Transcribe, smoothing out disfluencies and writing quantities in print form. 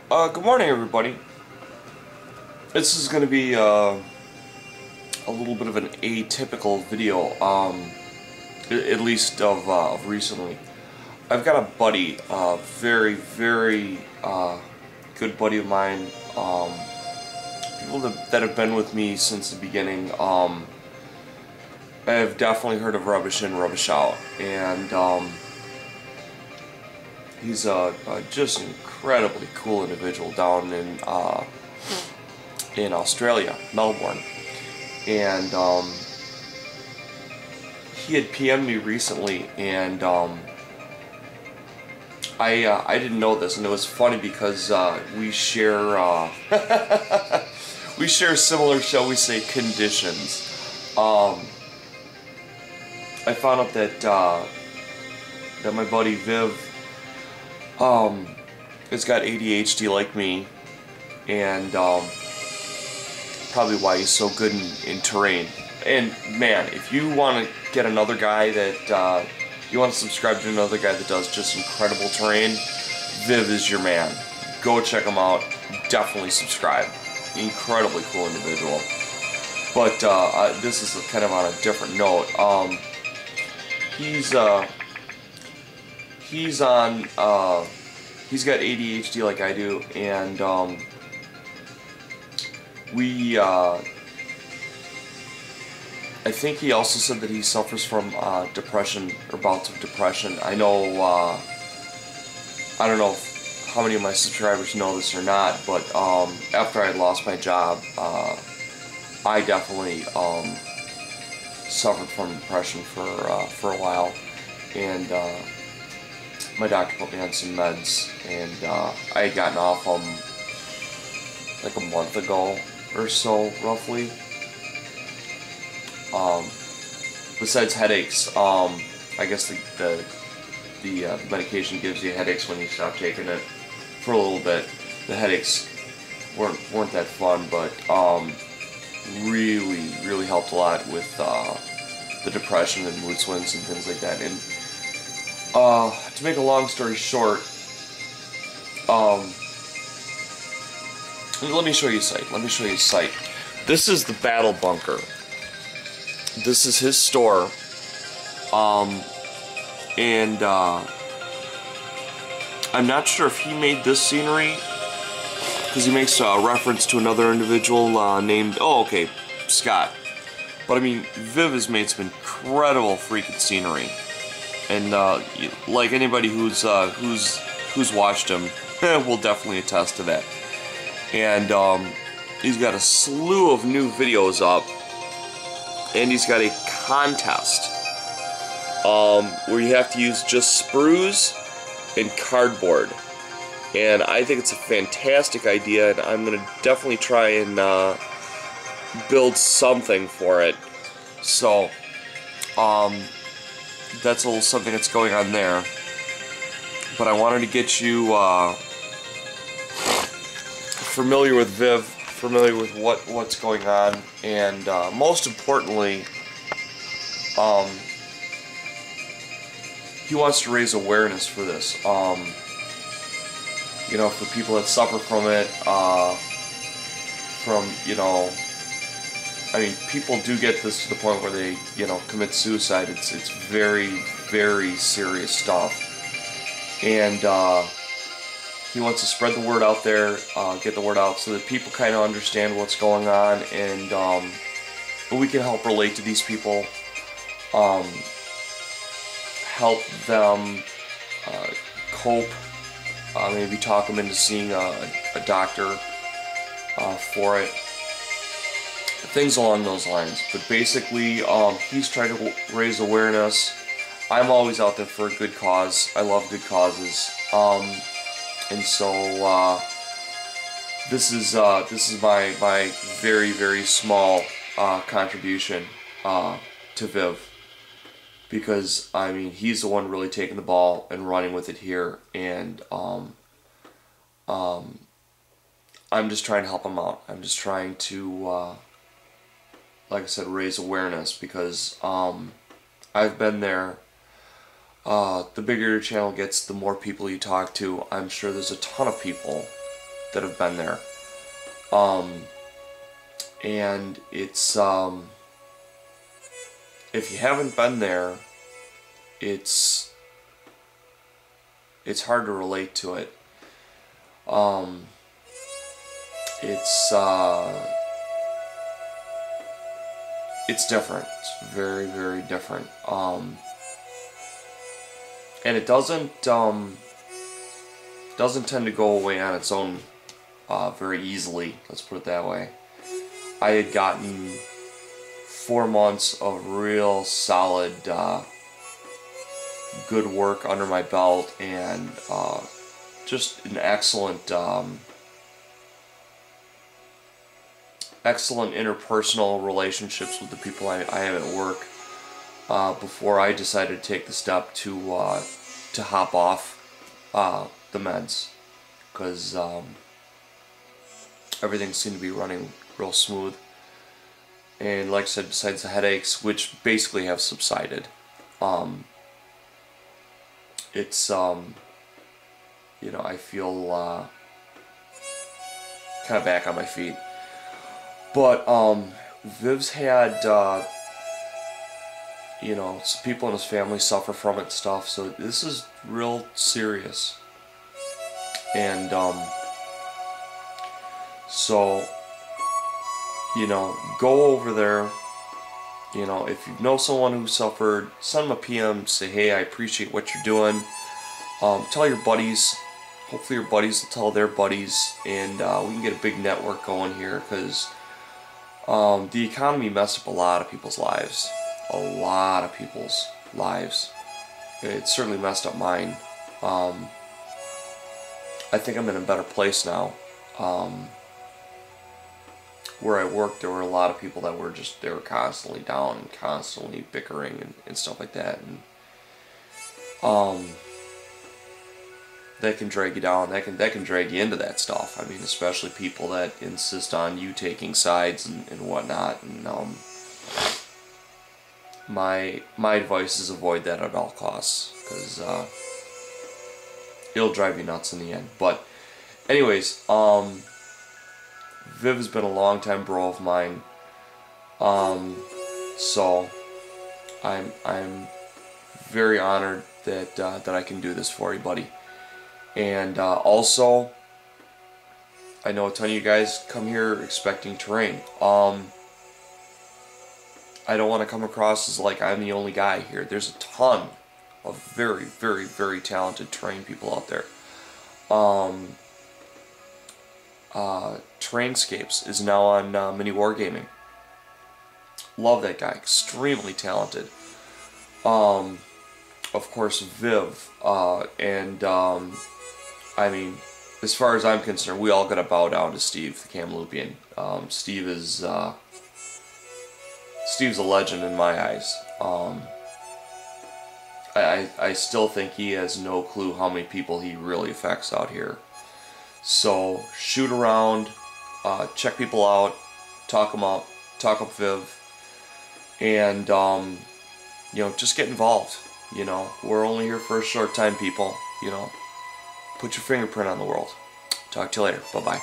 Good morning, everybody. This is going to be a little bit of an atypical video, at least of recently. I've got a buddy, very good buddy of mine, people that have been with me since the beginning. I've definitely heard of RubbishinRubbishout, and he's a just incredibly cool individual down in Australia, Melbourne, and he had PM'd me recently, and I didn't know this, and it was funny because we share we share similar, shall we say, conditions. I found out that that my buddy Viv has got ADHD like me, and probably why he's so good in terrain. And man, if you want to get another guy that you want to subscribe to another guy that does just incredible terrain, Viv is your man. Go check him out. Definitely subscribe. Incredibly cool individual. But this is kind of on a different note. He's got ADHD like I do, and I think he also said that he suffers from depression, or bouts of depression. I know, I don't know how many of my subscribers know this or not, but after I had lost my job, I definitely suffered from depression for a while, and my doctor put me on some meds, and I had gotten off them like a month ago or so, roughly. Besides headaches, I guess the medication gives you headaches when you stop taking it for a little bit. The headaches weren't that fun, but really helped a lot with the depression and mood swings and things like that. And to make a long story short, let me show you a site. This is the Battle Bunker. This is his store, and I'm not sure if he made this scenery, because he makes a reference to another individual named, Scott. But I mean, Viv has made some incredible freaking scenery, and like anybody who's watched him will definitely attest to that. And he's got a slew of new videos up, and he's got a contest where you have to use just sprues and cardboard. And I think it's a fantastic idea, and I'm going to definitely try and build something for it. So, that's a little something that's going on there. But I wanted to get you familiar with Viv, familiar with what's going on, and most importantly, he wants to raise awareness for this. You know, for people that suffer from it, I mean, people do get this to the point where they, commit suicide. It's very serious stuff, and he wants to spread the word out there, get the word out so that people kind of understand what's going on, and we can help relate to these people, help them cope, maybe talk them into seeing a doctor for it, things along those lines. But basically, he's trying to raise awareness. I'm always out there for a good cause. I love good causes. And so this is my very small contribution to Viv, because I mean, he's the one really taking the ball and running with it here, and I'm just trying to help him out. I'm just trying to like I said, raise awareness, because I've been there. The bigger your channel gets, the more people you talk to. I'm sure there's a ton of people that have been there. And it's if you haven't been there, it's hard to relate to it. It's different. It's very, very different. And it doesn't tend to go away on its own very easily. Let's put it that way. I had gotten 4 months of real solid good work under my belt, and just an excellent excellent interpersonal relationships with the people I have at work before I decided to take the step to hop off the meds, because everything seemed to be running real smooth. And like I said, besides the headaches, which basically have subsided, it's you know, I feel kind of back on my feet. But Viv's had you know, some people in his family suffer from it and stuff, so this is real serious. And so, you know, go over there. You know, if you know someone who suffered, send them a PM, say, hey, I appreciate what you're doing. Tell your buddies. Hopefully your buddies will tell their buddies, and we can get a big network going here, because the economy messed up a lot of people's lives. A lot of people's lives. It certainly messed up mine. I think I'm in a better place now. Where I worked, there were a lot of people that were just, they were constantly down and constantly bickering and stuff like that. And that can drag you down. That can drag you into that stuff. I mean, especially people that insist on you taking sides and whatnot. And my advice is avoid that at all costs, because it'll drive you nuts in the end. But anyways, Viv has been a long time bro of mine, so I'm very honored that I can do this for you, buddy. And also, I know a ton of you guys come here expecting terrain. I don't want to come across as like I'm the only guy here. There's a ton of very, very, very talented terrain people out there. Terrainscapes is now on Mini Wargaming. Love that guy, extremely talented. Of course, Viv, and I mean, as far as I'm concerned, we all gotta bow down to Steve, the Kamloopian. Steve's a legend in my eyes. I still think he has no clue how many people he really affects out here. So shoot around, check people out, talk them up, talk up Viv, and you know, just get involved. You know, we're only here for a short time, people. You know, put your fingerprint on the world. Talk to you later. Bye bye.